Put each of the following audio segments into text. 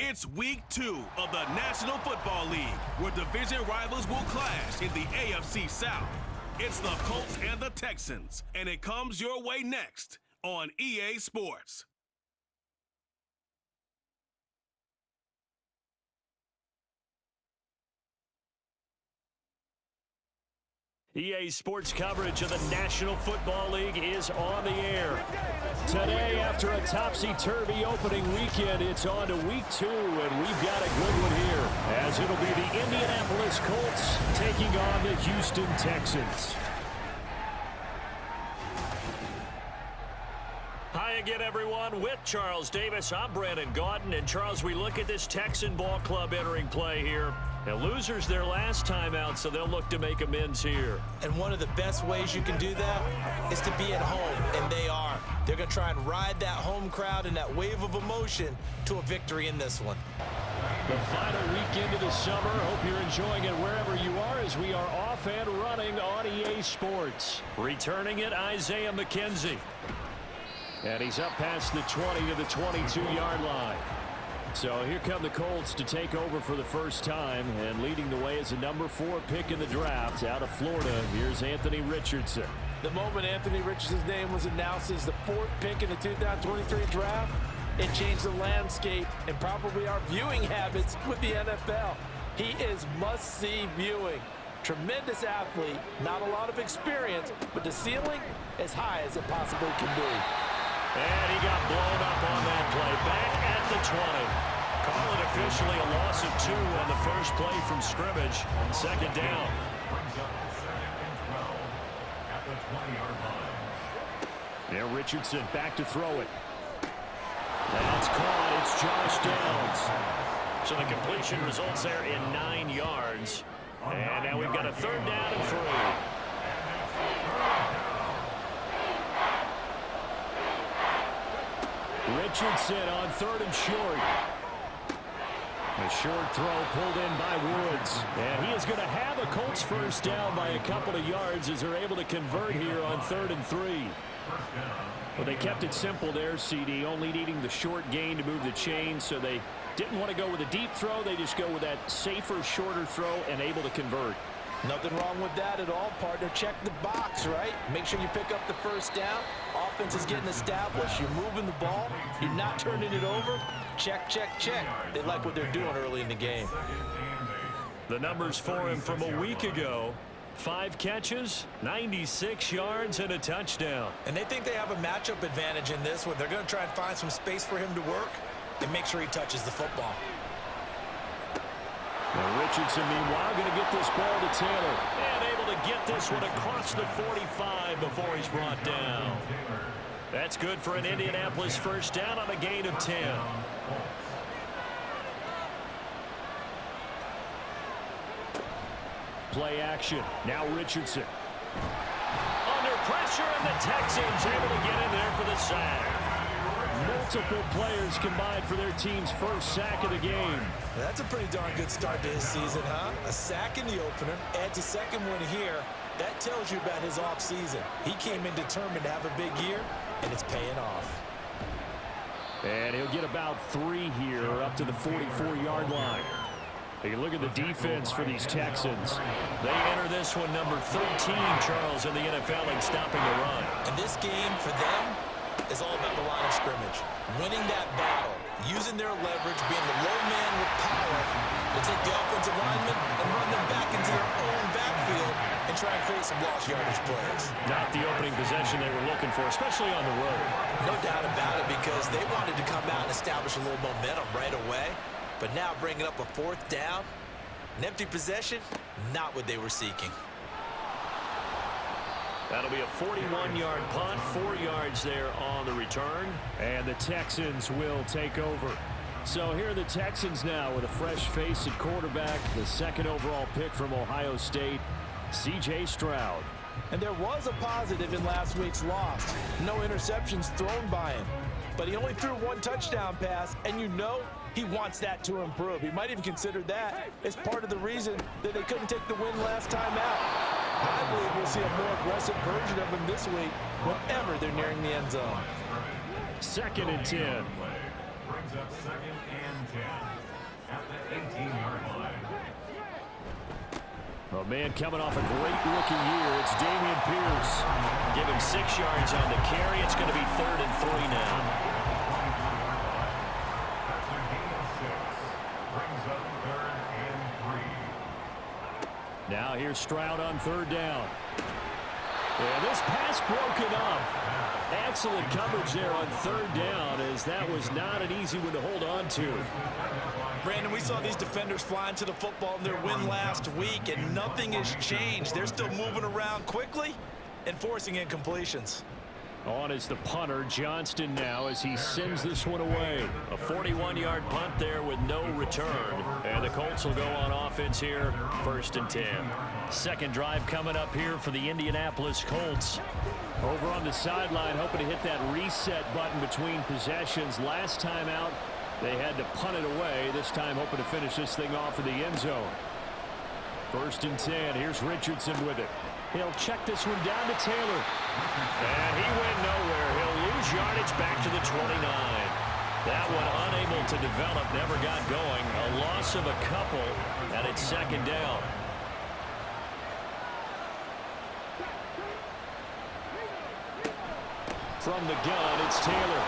It's week 2 of the National Football League, where division rivals will clash in the AFC South. It's the Colts and the Texans, and it comes your way next on EA Sports. EA Sports coverage of the National Football League is on the air. Today, after a topsy-turvy opening weekend, it's on to week 2, and we've got a good one here, as it'll be the Indianapolis Colts taking on the Houston Texans. Hi again, everyone. With Charles Davis, I'm Brandon Gaudin. And, Charles, we look at this Texan ball club entering play here. Now, losers their last time out, so they'll look to make amends here. And one of the best ways you can do that is to be at home, and they are. They're going to try and ride that home crowd and that wave of emotion to a victory in this one. The final weekend of the summer. Hope you're enjoying it wherever you are, as we are off and running on EA Sports. Returning it, Isaiah McKenzie. And he's up past the 20 to the 22-yard line. So here come the Colts to take over for the first time, and leading the way is a number 4 pick in the draft out of Florida. Here's Anthony Richardson. The moment Anthony Richardson's name was announced as the 4th pick in the 2023 draft, it changed the landscape and probably our viewing habits with the NFL. He is must-see viewing. Tremendous athlete, not a lot of experience, but the ceiling as high as it possibly can be. And he got blown up on that play. Back at the 20. Call it officially a loss of 2 on the first play from scrimmage. Second down. Now Richardson back to throw it. That's caught. It's Josh Downs. So the completion results there in 9 yards. And now we've got a 3rd down and 3. Richardson on 3rd and short. A short throw pulled in by Woods. And he is going to have a Colts first down by a couple of yards as they're able to convert here on 3rd and 3. Well, they kept it simple there, CD, only needing the short gain to move the chain, so they didn't want to go with a deep throw. They just go with that safer, shorter throw and able to convert. Nothing wrong with that at all, partner. Check the box, right? Make sure you pick up the first down. Offense is getting established. You're moving the ball. You're not turning it over. Check, check, check. They like what they're doing early in the game. The numbers for him from a week ago. 5 catches, 96 yards, and a touchdown. And they think they have a matchup advantage in this one. They're going to try and find some space for him to work and make sure he touches the football. Now Richardson, meanwhile, going to get this ball to Taylor. And able to get this one across the 45 before he's brought down. That's good for an Indianapolis first down on a gain of 10. Play action. Now Richardson. Under pressure, and the Texans able to get in there for the sack. Multiple players combined for their team's first sack of the game. That's a pretty darn good start to his season, huh? A sack in the opener, adds a second one here. That tells you about his offseason. He came in determined to have a big year, and it's paying off. And he'll get about 3 here up to the 44-yard line. Take a look at the defense for these Texans. They enter this one number 13, Charles, in the NFL in stopping the run. And this game for them is all about the line of scrimmage. Winning that battle, using their leverage, being the low man with power to take the offensive linemen and run them back into their own backfield and try and create some lost yardage plays. Not the opening possession they were looking for, especially on the road. No doubt about it, because they wanted to come out and establish a little momentum right away. But now bringing up a 4th down, an empty possession, not what they were seeking. That'll be a 41-yard punt, 4 yards there on the return, and the Texans will take over. So here are the Texans now with a fresh face at quarterback, the 2nd overall pick from Ohio State, C.J. Stroud. And there was a positive in last week's loss. No interceptions thrown by him. But he only threw 1 touchdown pass, and you know he wants that to improve. He might even consider that as part of the reason that they couldn't take the win last time out. I believe we'll see a more aggressive version of him this week whenever they're nearing the end zone. 2nd and 10. Brings up 2nd and 10. A man coming off a great rookie year. It's Dameon Pierce. Give him 6 yards on the carry. It's going to be 3rd and 3 now. Now here's Stroud on 3rd down. And this pass broken up. Excellent coverage there on 3rd down, as that was not an easy one to hold on to. Brandon, we saw these defenders flying to the football in their win last week, and nothing has changed. They're still moving around quickly and forcing incompletions. On is the punter, Johnston, now, as he sends this one away. A 41-yard punt there with no return. And the Colts will go on offense here, 1st and 10. Second drive coming up here for the Indianapolis Colts. Over on the sideline, hoping to hit that reset button between possessions. Last time out, they had to punt it away. This time hoping to finish this thing off in the end zone. 1st and 10. Here's Richardson with it. He'll check this one down to Taylor. And he went nowhere. He'll lose yardage back to the 29. That one unable to develop, never got going. A loss of a couple, and it's 2nd down. From the gun, it's Taylor.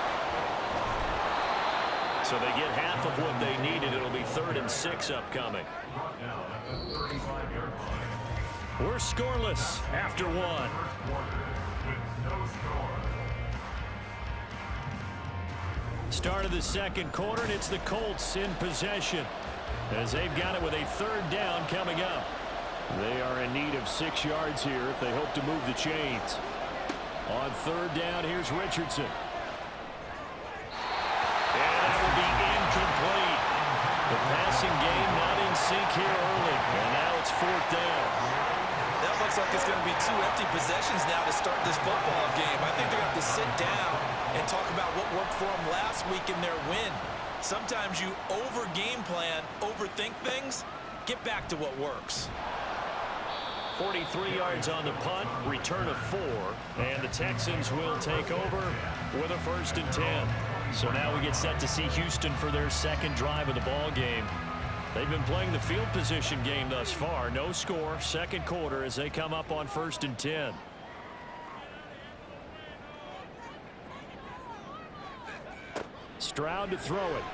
So they get half of what they needed. It'll be 3rd and 6 upcoming. We're scoreless after 1. Start of the 2nd quarter, and it's the Colts in possession, as they've got it with a 3rd down coming up. They are in need of 6 yards here if they hope to move the chains. On 3rd down, here's Richardson. And that will be incomplete. The passing game not in sync here early, and now it's 4th down. That looks like it's going to be 2 empty possessions now to start this football game. I think they're going to have to sit down and talk about what worked for them last week in their win. Sometimes you over-game plan, overthink things. Get back to what works. 43 yards on the punt, return of 4, and the Texans will take over with a 1st and 10. So now we get set to see Houston for their 2nd drive of the ball game. They've been playing the field position game thus far. No score, 2nd quarter as they come up on 1st and 10. Stroud to throw it.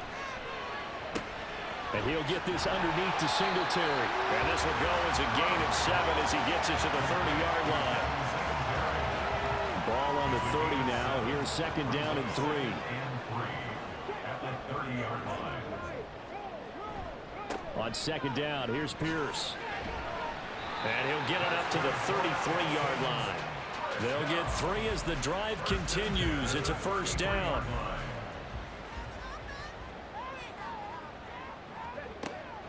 And he'll get this underneath to Singletary. And this will go as a gain of 7 as he gets it to the 30-yard line. Ball on the 30 now. Here's 2nd down and 3. On 2nd down, here's Pierce. And he'll get it up to the 33-yard line. They'll get 3 as the drive continues. It's a 1st down.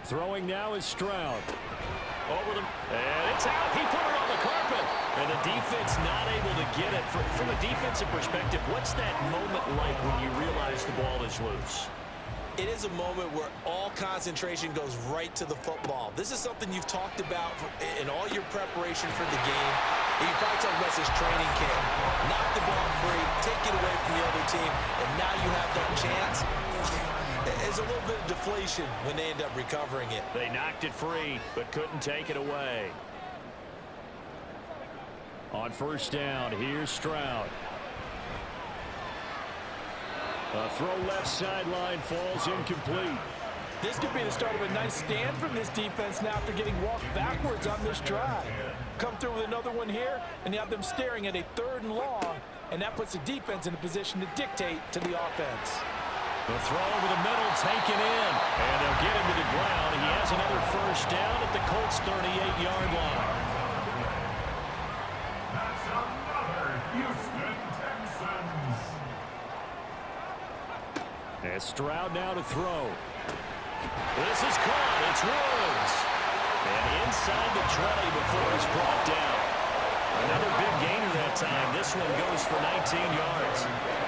Throwing now is Stroud. Over the, and it's out. He put it on the carpet. And the defense not able to get it. From a defensive perspective, what's that moment like when you realize the ball is loose? It is a moment where all concentration goes right to the football. This is something you've talked about in all your preparation for the game. You probably talked about this training camp. Knock the ball free, take it away from the other team, and now you have that chance. There's a little bit of deflation when they end up recovering it. They knocked it free, but couldn't take it away. On 1st down, here's Stroud. A throw left sideline falls incomplete. This could be the start of a nice stand from this defense now after getting walked backwards on this drive. Come through with another one here, and you have them staring at a 3rd and long, and that puts the defense in a position to dictate to the offense. The throw over the middle taken in, and they'll get him to the ground. He has another 1st down at the Colts' 38-yard line. That's another Houston Texans. And Stroud now to throw. This is caught. It's Woods. And inside the 20 before he's brought down. Another big gainer that time. This one goes for 19 yards.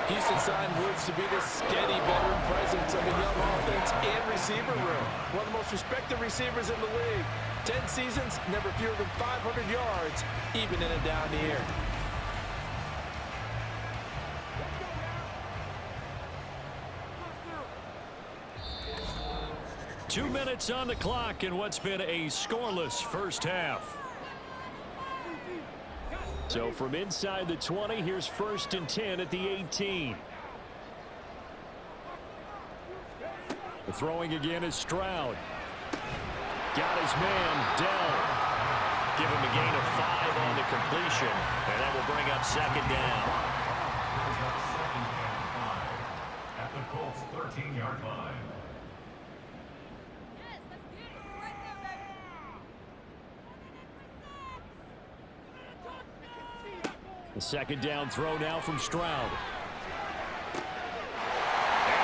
Houston signed Woods to be the steady veteran presence of a young offense and receiver room. One of the most respected receivers in the league. 10 seasons, never fewer than 500 yards, even in a down year. 2 minutes on the clock in what's been a scoreless first half. So from inside the 20, here's 1st and 10 at the 18. The throwing again is Stroud. Got his man, Dell. Give him a gain of 5 on the completion, and that will bring up 2nd down. At the Colts 13-yard line. The 2nd down throw now from Stroud. And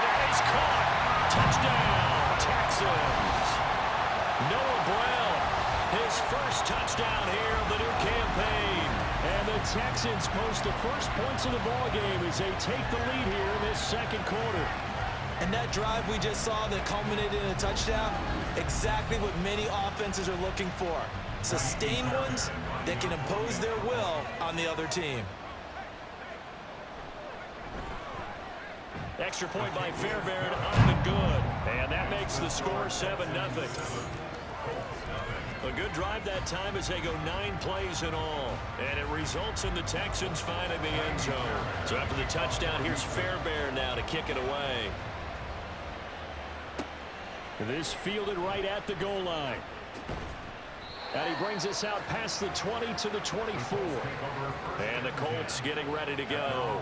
that is caught. Touchdown, Texans. Noah Brown, his first touchdown here of the new campaign. And the Texans post the first points of the ballgame as they take the lead here in this 2nd quarter. And that drive we just saw that culminated in a touchdown, exactly what many offenses are looking for. Sustained ones that can impose their will on the other team. Extra point by Fairbairn up and good. And that makes the score 7-0. A good drive that time as they go 9 plays in all. And it results in the Texans finding the end zone. So after the touchdown, here's Fairbairn now to kick it away. This fielded right at the goal line. And he brings us out past the 20 to the 24. And the Colts getting ready to go.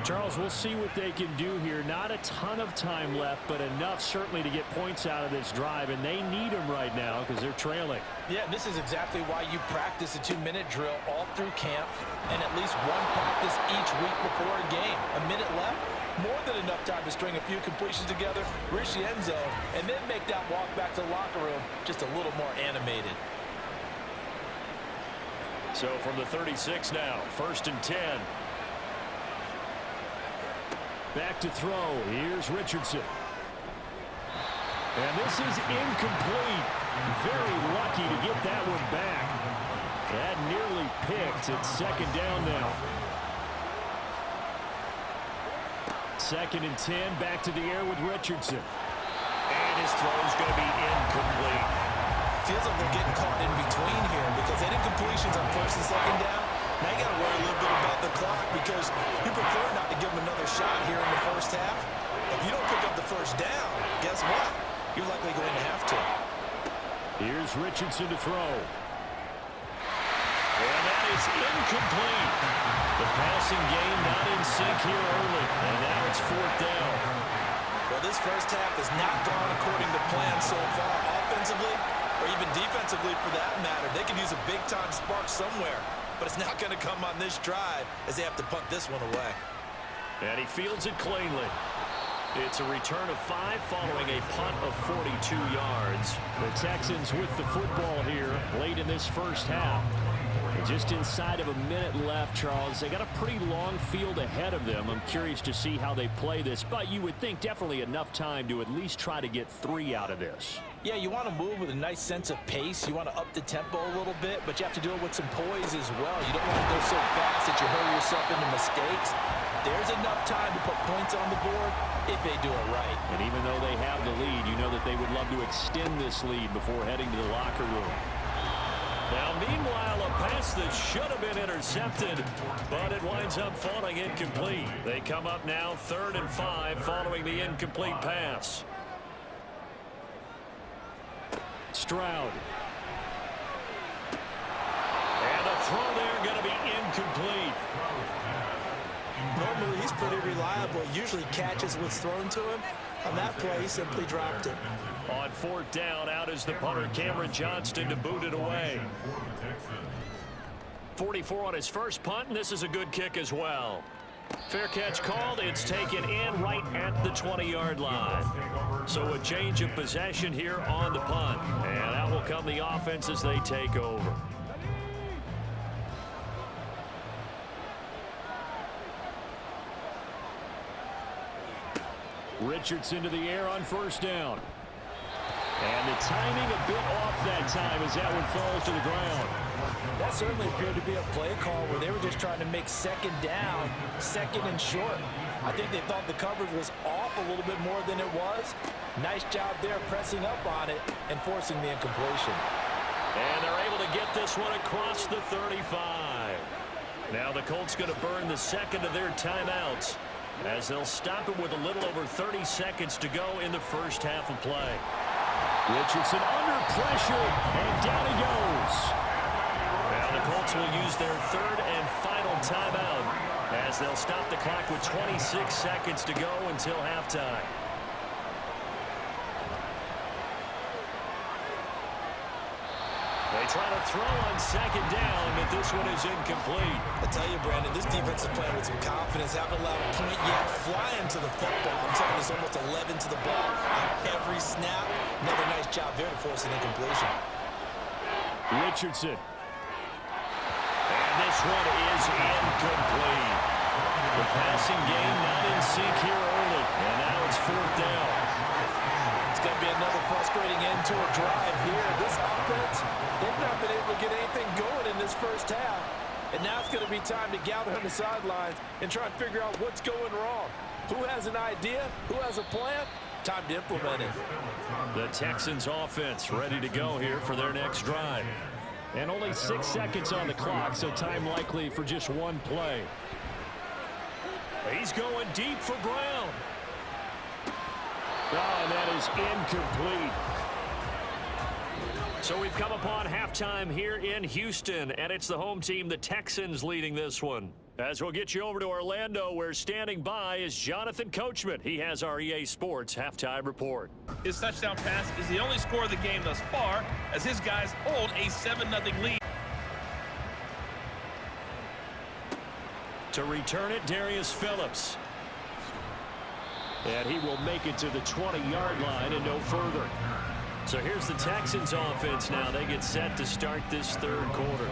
Charles, we'll see what they can do here. Not a ton of time left, but enough certainly to get points out of this drive. And they need them right now because they're trailing. Yeah, this is exactly why you practice a 2-minute drill all through camp and at least one practice each week before a game. A minute left, more than enough time to string a few completions together, reach the end zone, and then make that walk back to the locker room just a little more animated. So from the 36 now, 1st and 10. Back to throw. Here's Richardson. And this is incomplete. Very lucky to get that one back. That nearly picked. It's 2nd down now. 2nd and 10. Back to the air with Richardson. And his throw's going to be incomplete. Feels like we're getting caught in between here because that incompletions on 1st and 2nd down. Now you got to worry a little bit about the clock because you prefer not to give them another shot here in the first half. If you don't pick up the 1st down, guess what? You're likely going to have to. Here's Richardson to throw. And that is incomplete. The passing game not in sync here early. And now it's 4th down. Well, this first half has not gone according to plan so far offensively or even defensively for that matter. They could use a big-time spark somewhere. But it's not going to come on this drive as they have to punt this one away. And he fields it cleanly. It's a return of 5 following a punt of 42 yards. The Texans with the football here late in this first half. And just inside of a minute left, Charles. They got a pretty long field ahead of them. I'm curious to see how they play this. But you would think definitely enough time to at least try to get 3 out of this. Yeah, you want to move with a nice sense of pace. You want to up the tempo a little bit, but you have to do it with some poise as well. You don't want to go so fast that you hurry yourself into mistakes. There's enough time to put points on the board if they do it right. And even though they have the lead, you know that they would love to extend this lead before heading to the locker room. Now, meanwhile, a pass that should have been intercepted, but it winds up falling incomplete. They come up now 3rd and 5 following the incomplete pass. Stroud. And the throw there going to be incomplete. Normally, he's pretty reliable. Usually catches what's thrown to him. On that play, he simply dropped it. On 4th down, out is the punter, Cameron Johnston, to boot it away. 44 on his first punt, and this is a good kick as well. Fair catch called. It's taken in right at the 20-yard line. So a change of possession here on the punt. And out will come the offense as they take over. Richardson to the air on 1st down. And the timing a bit off that time as that one falls to the ground. That certainly appeared to be a play call where they were just trying to make 2nd down, 2nd and short. I think they thought the coverage was off a little bit more than it was. Nice job there pressing up on it and forcing the incompletion. And they're able to get this one across the 35. Now the Colts going to burn the second of their timeouts as they'll stop it with a little over 30 seconds to go in the first half of play. Richardson under pressure, and down he goes. Now the Colts will use their third and final timeout as they'll stop the clock with 26 seconds to go until halftime. They try to throw on second down, but this one is incomplete. I tell you, Brandon, this defense is playing with some confidence. Haven't allowed a point yet. Flying to the football. I'm telling you, it's almost 11 to the ball on every snap. Another nice job there to force an incompletion. Richardson. And this one is incomplete. The passing game not in sync here early, and now it's fourth down. It's going to be another frustrating end to a drive here. This offense, they've not been able to get anything going in this first half. And now it's going to be time to gather on the sidelines and try and figure out what's going wrong. Who has an idea? Who has a plan? Time to implement it. The Texans offense ready to go here for their next drive. And only 6 seconds on the clock, so time likely for just one play. He's going deep for Brown. Oh, and that is incomplete. So we've come upon halftime here in Houston, and it's the home team, the Texans, leading this one. As we'll get you over to Orlando, where standing by is Jonathan Coachman. He has our EA Sports halftime report. His touchdown pass is the only score of the game thus far, as his guys hold a 7-0 lead. To return it, Darius Phillips. And he will make it to the 20-yard line and no further. So here's the Texans offense now. They get set to start this third quarter.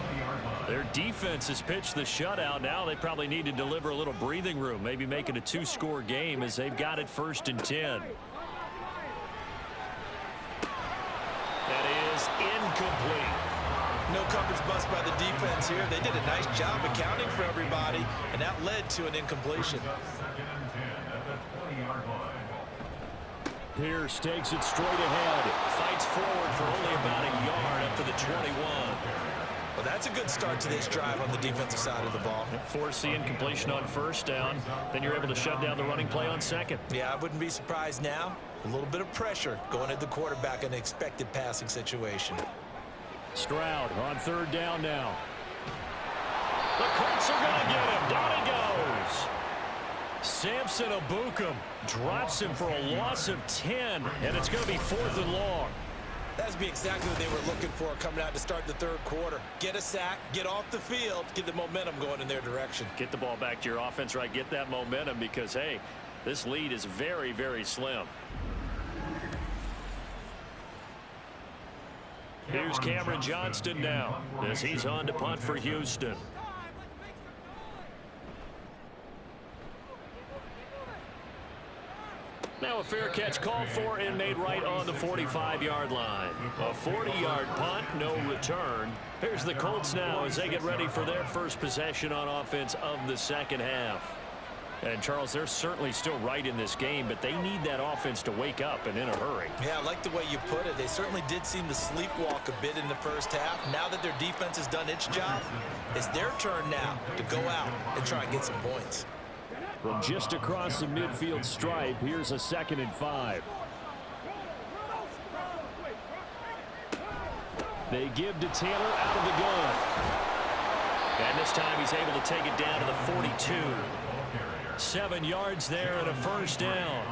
Their defense has pitched the shutout. Now they probably need to deliver a little breathing room, maybe make it a 2-score game as they've got it 1st and 10. That is incomplete. No coverage bust by the defense here. They did a nice job accounting for everybody, and that led to an incompletion. Pierce takes it straight ahead. Fights forward for only about a yard up to the 21. Well, that's a good start to this drive on the defensive side of the ball. Force the incompletion on first down. Then you're able to shut down the running play on second. Yeah, I wouldn't be surprised now. A little bit of pressure going at the quarterback in an expected passing situation. Stroud on third down now. The Colts are going to get him. Down he goes. Samson Abukum drops him for a loss of 10, and it's going to be 4th and long. That'd be exactly what they were looking for coming out to start the third quarter. Get a sack, get off the field, get the momentum going in their direction. Get the ball back to your offense, right? Get that momentum because, hey, this lead is very, very slim. Here's Cameron Johnston now as he's on to punt for Houston. Now a fair catch called for and made right on the 45-yard line. A 40-yard punt, no return. Here's the Colts now as they get ready for their first possession on offense of the second half. And, Charles, they're certainly still right in this game, but they need that offense to wake up and in a hurry. Yeah, I like the way you put it. They certainly did seem to sleepwalk a bit in the first half. Now that their defense has done its job, it's their turn now to go out and try and get some points. From just across the midfield stripe, here's a 2nd and 5. They give to Taylor out of the gun. And this time he's able to take it down to the 42. 7 yards there and a first down.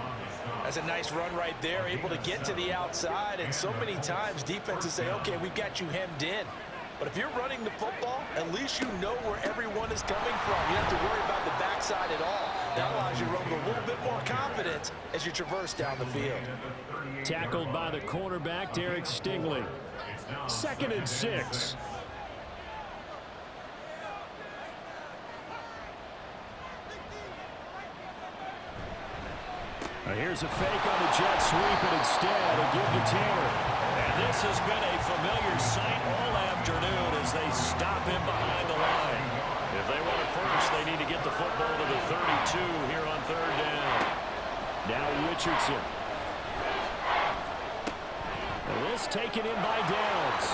That's a nice run right there, able to get to the outside. And so many times defenses say, okay, we've got you hemmed in. But if you're running the football, at least you know where everyone is coming from. You don't have to worry about the backside at all. That allows you to run with a little bit more confidence as you traverse down the field. Tackled by the cornerback, Derek Stingley. 2nd and 6. Here's a fake on the jet sweep, and instead a give to Taylor. And this has been a familiar sight all afternoon as they stop him behind the line. If they want it first, they need to get the football to the 32 here on third down. Now Richardson. And this taken in by Downs.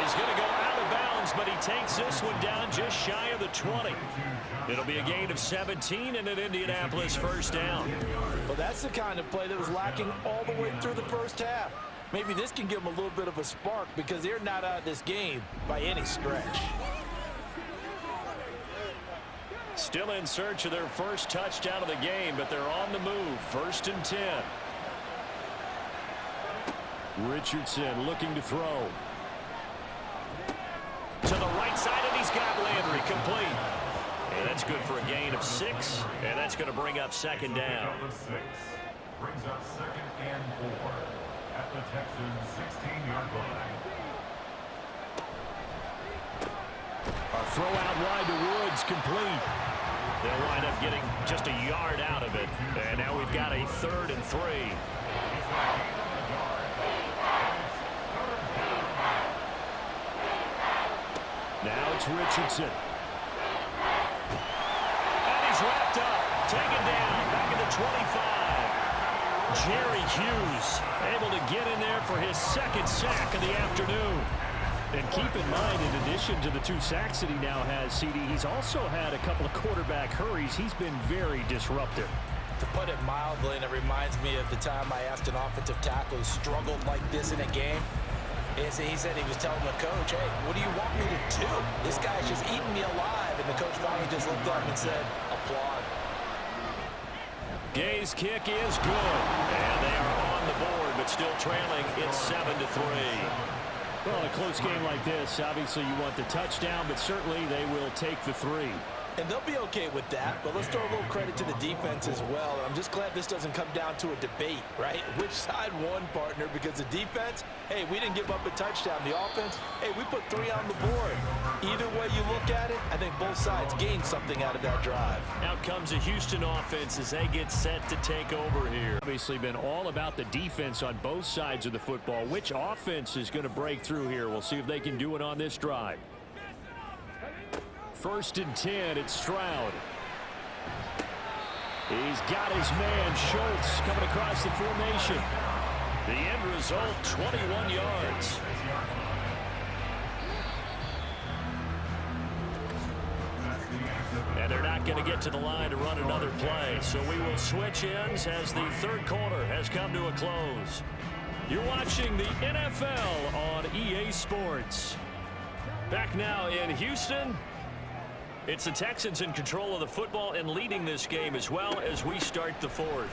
He's going to go out of bounds, but he takes this one down just shy of the 20. It'll be a gain of 17 and an Indianapolis first down. Well, that's the kind of play that was lacking all the way through the first half. Maybe this can give them a little bit of a spark because they're not out of this game by any stretch. Still in search of their first touchdown of the game, but they're on the move. 1st and 10. Richardson looking to throw. To the right side, and he's got Landry complete. And that's good for a gain of 6, and that's going to bring up 2nd down. Brings up 2nd and 4 at the Texans 16-yard line. A throw out wide to Woods, complete. They'll wind up getting just a yard out of it. And now we've got a 3rd and 3. Now it's Richardson. And he's wrapped up. Taken down. Back at the 25. Jerry Hughes able to get in there for his 2nd sack of the afternoon. And keep in mind, in addition to the 2 sacks that he now has, CD, he's also had a couple of quarterback hurries. He's been very disruptive. To put it mildly, and it reminds me of the time I asked an offensive tackle who struggled like this in a game. He said he was telling the coach, hey, what do you want me to do? This guy's just eating me alive. And the coach finally just looked up and said, applaud. Gay's kick is good. And they are on the board, but still trailing. It's 7-3. Well, in a close game like this, obviously you want the touchdown, but certainly they will take the 3. And they'll be okay with that, but let's throw a little credit to the defense as well. I'm just glad this doesn't come down to a debate, right? Which side won, partner? Because the defense, hey, we didn't give up a touchdown. The offense, hey, we put 3 on the board. Either way you look at it, I think both sides gained something out of that drive. Out comes a Houston offense as they get set to take over here. Obviously been all about the defense on both sides of the football. Which offense is going to break through here? We'll see if they can do it on this drive. 1st and 10, it's Stroud. He's got his man, Schultz, coming across the formation. The end result, 21 yards. And they're not going to get to the line to run another play, so we will switch ends as the 3rd quarter has come to a close. You're watching the NFL on EA Sports. Back now in Houston. It's the Texans in control of the football and leading this game as well as we start the 4th.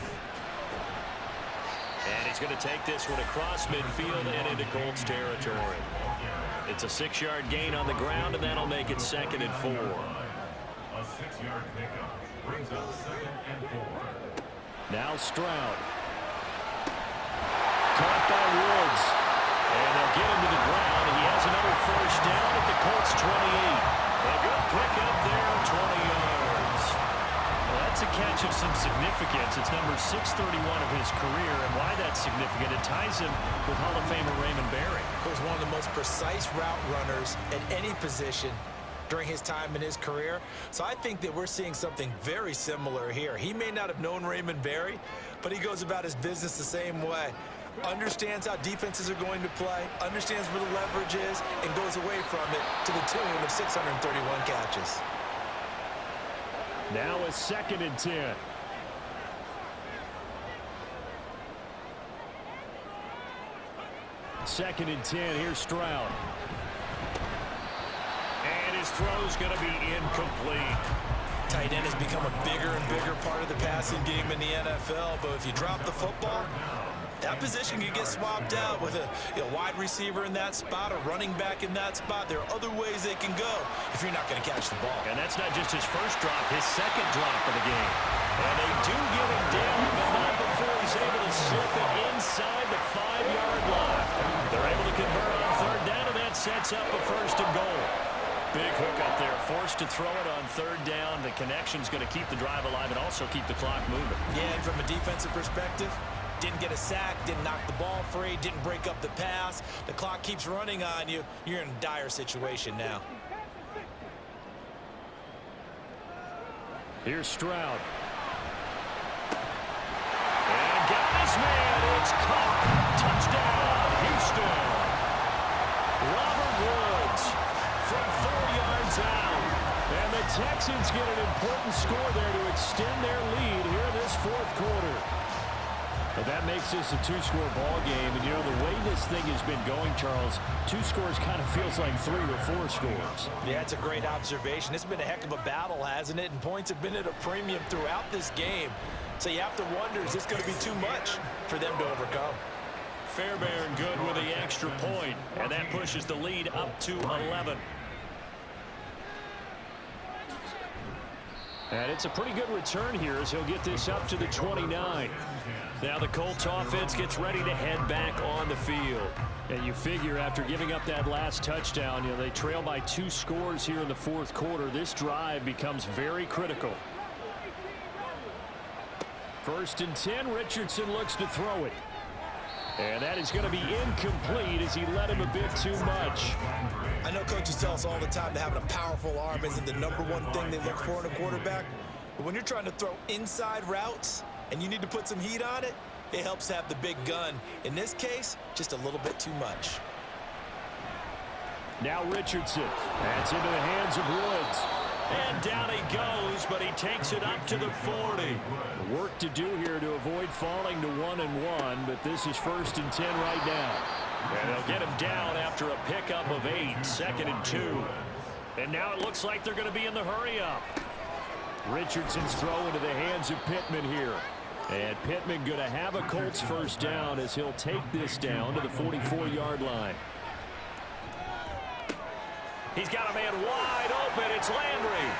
And he's going to take this one across midfield and into Colts territory. It's a 6-yard gain on the ground, and that'll make it 2nd and 4. A 6-yard pickup brings up 2nd and 4. Now Stroud. Caught by Woods. And they'll get him to the ground. He has another 1st down at the Colts 28. A good pickup there, 20 yards. Well, that's a catch of some significance. It's number 631 of his career, and why that's significant, it ties him with Hall of Famer Raymond Berry. He was one of the most precise route runners at any position during his time in his career. So I think that we're seeing something very similar here. He may not have known Raymond Berry, but he goes about his business the same way. Understands how defenses are going to play, understands where the leverage is, and goes away from it to the tune of 631 catches. Now a 2nd and 10. Second and 10, here's Stroud. And his throw's going to be incomplete. Tight end has become a bigger and bigger part of the passing game in the NFL, but if you drop the football, that position can get swapped out with a wide receiver in that spot, a running back in that spot. There are other ways they can go if you're not going to catch the ball. And that's not just his 1st drop, his 2nd drop of the game. And they do get him down, but not before he's able to slip it inside the 5-yard line. They're able to convert on 3rd down, and that sets up a 1st and goal. Big hook up there, forced to throw it on 3rd down. The connection's going to keep the drive alive and also keep the clock moving. Yeah, and from a defensive perspective, didn't get a sack, didn't knock the ball free, didn't break up the pass. The clock keeps running on you. You're in a dire situation now. Here's Stroud. It's caught. Touchdown, Houston. Robert Woods from 4 yards out. And the Texans get an important score there to extend their lead here in this fourth quarter. But that makes this a two-score ball game. And, you know, the way this thing has been going, Charles, 2 scores kind of feels like 3 or 4 scores. Yeah, it's a great observation. It's been a heck of a battle, hasn't it? And points have been at a premium throughout this game. So you have to wonder, is this going to be too much for them to overcome? Fairbairn good with the extra point. And that pushes the lead up to 11. And it's a pretty good return here as he'll get this up to the 29. Now the Colts offense gets ready to head back on the field. And you figure after giving up that last touchdown, you know, they trail by 2 scores here in the fourth quarter. This drive becomes very critical. 1st and 10, Richardson looks to throw it. And that is going to be incomplete as he led him a bit too much. I know coaches tell us all the time that having a powerful arm isn't the #1 thing they look for in a quarterback. But when you're trying to throw inside routes and you need to put some heat on it, it helps to have the big gun. In this case, just a little bit too much. Now Richardson. That's into the hands of Woods. And down he goes, but he takes it up to the 40. Work to do here to avoid falling to 1-1, but this is 1st and 10 right now. And they'll get him down after a pickup of 8, 2nd and 2. And now it looks like they're going to be in the hurry-up. Richardson's throw into the hands of Pittman here. And Pittman going to have a Colts first down as he'll take this down to the 44-yard line. He's got a man wide open. It's Landry.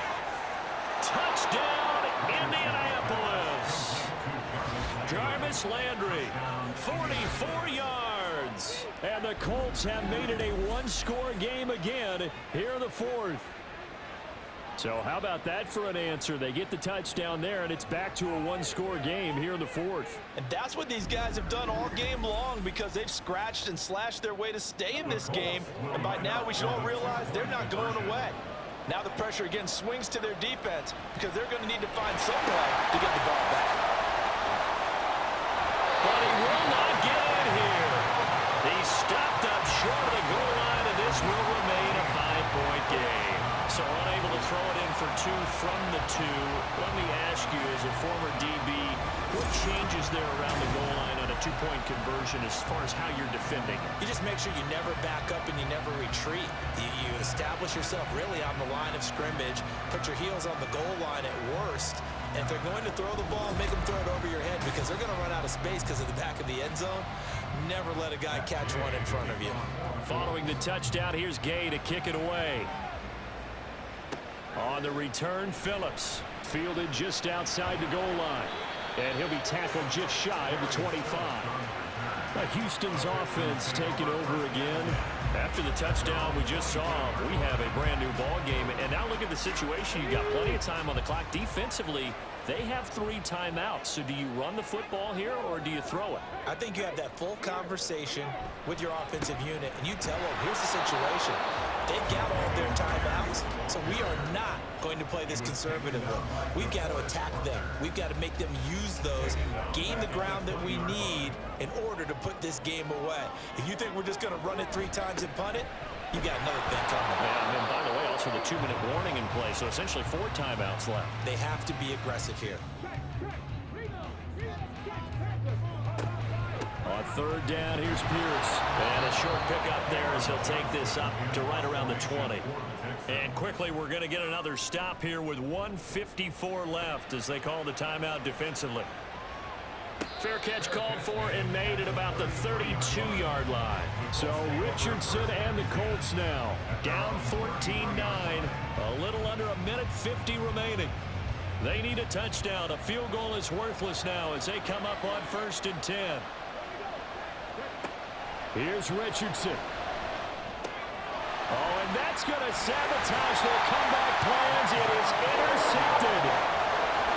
Touchdown, Indianapolis. Jarvis Landry, 44 yards. And the Colts have made it a 1-score game again here in the fourth. So how about that for an answer? They get the touchdown there, and it's back to a 1-score game here in the fourth. And that's what these guys have done all game long because they've scratched and slashed their way to stay in this game. And by now, we should all realize they're not going away. Now the pressure again swings to their defense because they're going to need to find some way to get the ball back. But he will not get in here. He stopped up short of the goal line, and this will remain a 5-point game. So unable to throw it in for 2 from the 2. Let me ask you, as a former DB, what changes there around the goal line on a 2-point conversion as far as how you're defending? You just make sure you never back up and you never retreat. You establish yourself really on the line of scrimmage, put your heels on the goal line at worst, and if they're going to throw the ball, make them throw it over your head because they're going to run out of space because of the back of the end zone. Never let a guy catch one in front of you. Following the touchdown, here's Gay to kick it away. On the return, Phillips fielded just outside the goal line. And he'll be tackled just shy of the 25. Houston's offense taking over again. After the touchdown we just saw, we have a brand new ball game. And now look at the situation. You got plenty of time on the clock. Defensively, they have 3 timeouts. So do you run the football here or do you throw it? I think you have that full conversation with your offensive unit, and you tell them, here's the situation. They've got all of their timeouts, so we are not going to play this conservatively. We've got to attack them. We've got to make them use those, gain the ground that we need in order to put this game away. If you think we're just going to run it 3 times and punt it, you got another thing coming. Yeah, and then, by the way, also the 2-minute warning in play, so essentially 4 timeouts left. They have to be aggressive here. On 3rd down, here's Pierce. And a short pickup there as he'll take this up to right around the 20. And quickly, we're going to get another stop here with 1:54 left as they call the timeout defensively. Fair catch called for and made at about the 32-yard line. So Richardson and the Colts now down 14-9. A little under 1:50 remaining. They need a touchdown. A field goal is worthless now as they come up on 1st and 10. Here's Richardson. Oh, and that's going to sabotage their comeback plans. It is intercepted.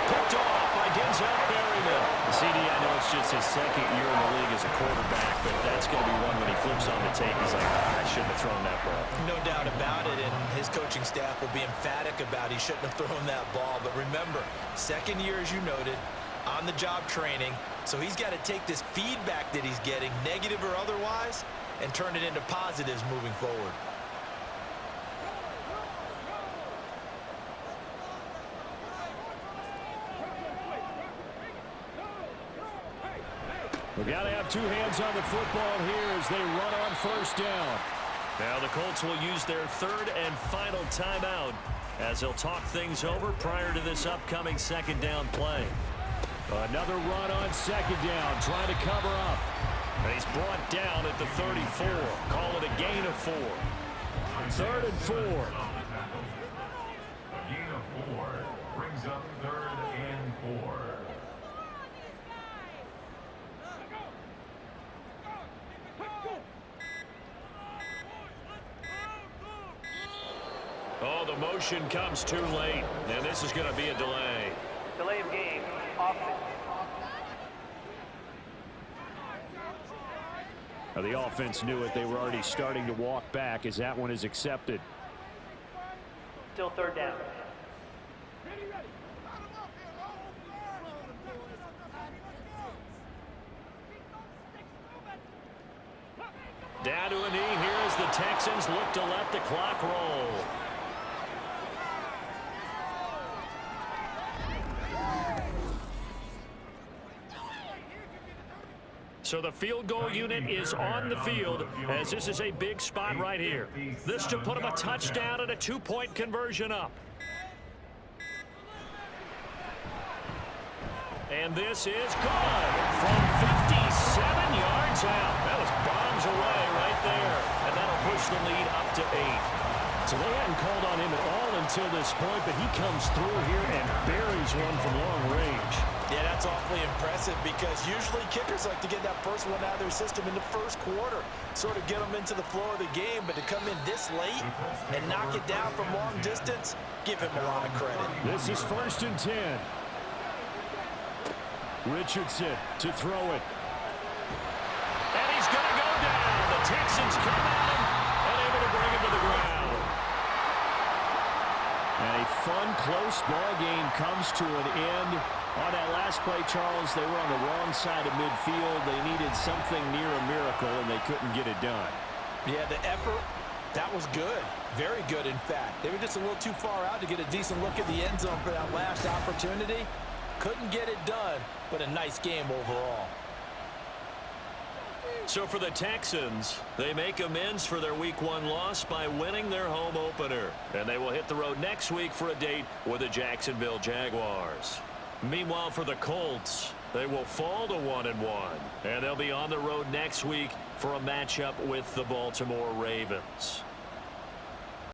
Picked off by Denzel Berryman. CD, I know it's just his 2nd year in the league as a quarterback, but that's going to be one when he flips on the tape. He's like, I shouldn't have thrown that ball. No doubt about it, and his coaching staff will be emphatic about he shouldn't have thrown that ball. But remember, 2nd year, as you noted, on-the-job training, so he's got to take this feedback that he's getting, negative or otherwise, and turn it into positives moving forward. We've got to have two hands on the football here as they run on first down. Now the Colts will use their third and final timeout as they'll talk things over prior to this upcoming second down play. Another run on second down, trying to cover up. And he's brought down at the 34. Call it a gain of 4. 3rd and 4. A gain of 4 brings up 3rd and 4. Oh, the motion comes too late, and this is going to be a delay. Delay of game, offense. Now, the offense knew it. They were already starting to walk back as that one is accepted. Still 3rd down. Down to a knee here as the Texans look to let the clock roll. So the field goal unit is on the field as this is a big spot right here. This to put them a touchdown and a 2-point conversion up. And this is good from 57 yards out. That was bombs away right there. And that'll push the lead up to 8. So they hadn't called on him at all until this point, but he comes through here and buries one from long range. Yeah, that's awfully impressive because usually kickers like to get that first one out of their system in the first quarter, sort of get them into the flow of the game, but to come in this late and knock it down from long distance, give him a lot of credit. This is 1st and 10. Richardson to throw it. And he's going to go down. The Texans come at him and able to bring him to the ground. And a fun, close ball game comes to an end. On that last play, Charles, they were on the wrong side of midfield. They needed something near a miracle, and they couldn't get it done. Yeah, the effort, that was good. Very good, in fact. They were just a little too far out to get a decent look at the end zone for that last opportunity. Couldn't get it done, but a nice game overall. So for the Texans, they make amends for their Week 1 loss by winning their home opener. And they will hit the road next week for a date with the Jacksonville Jaguars. Meanwhile, for the Colts, they will fall to 1-1. And they'll be on the road next week for a matchup with the Baltimore Ravens.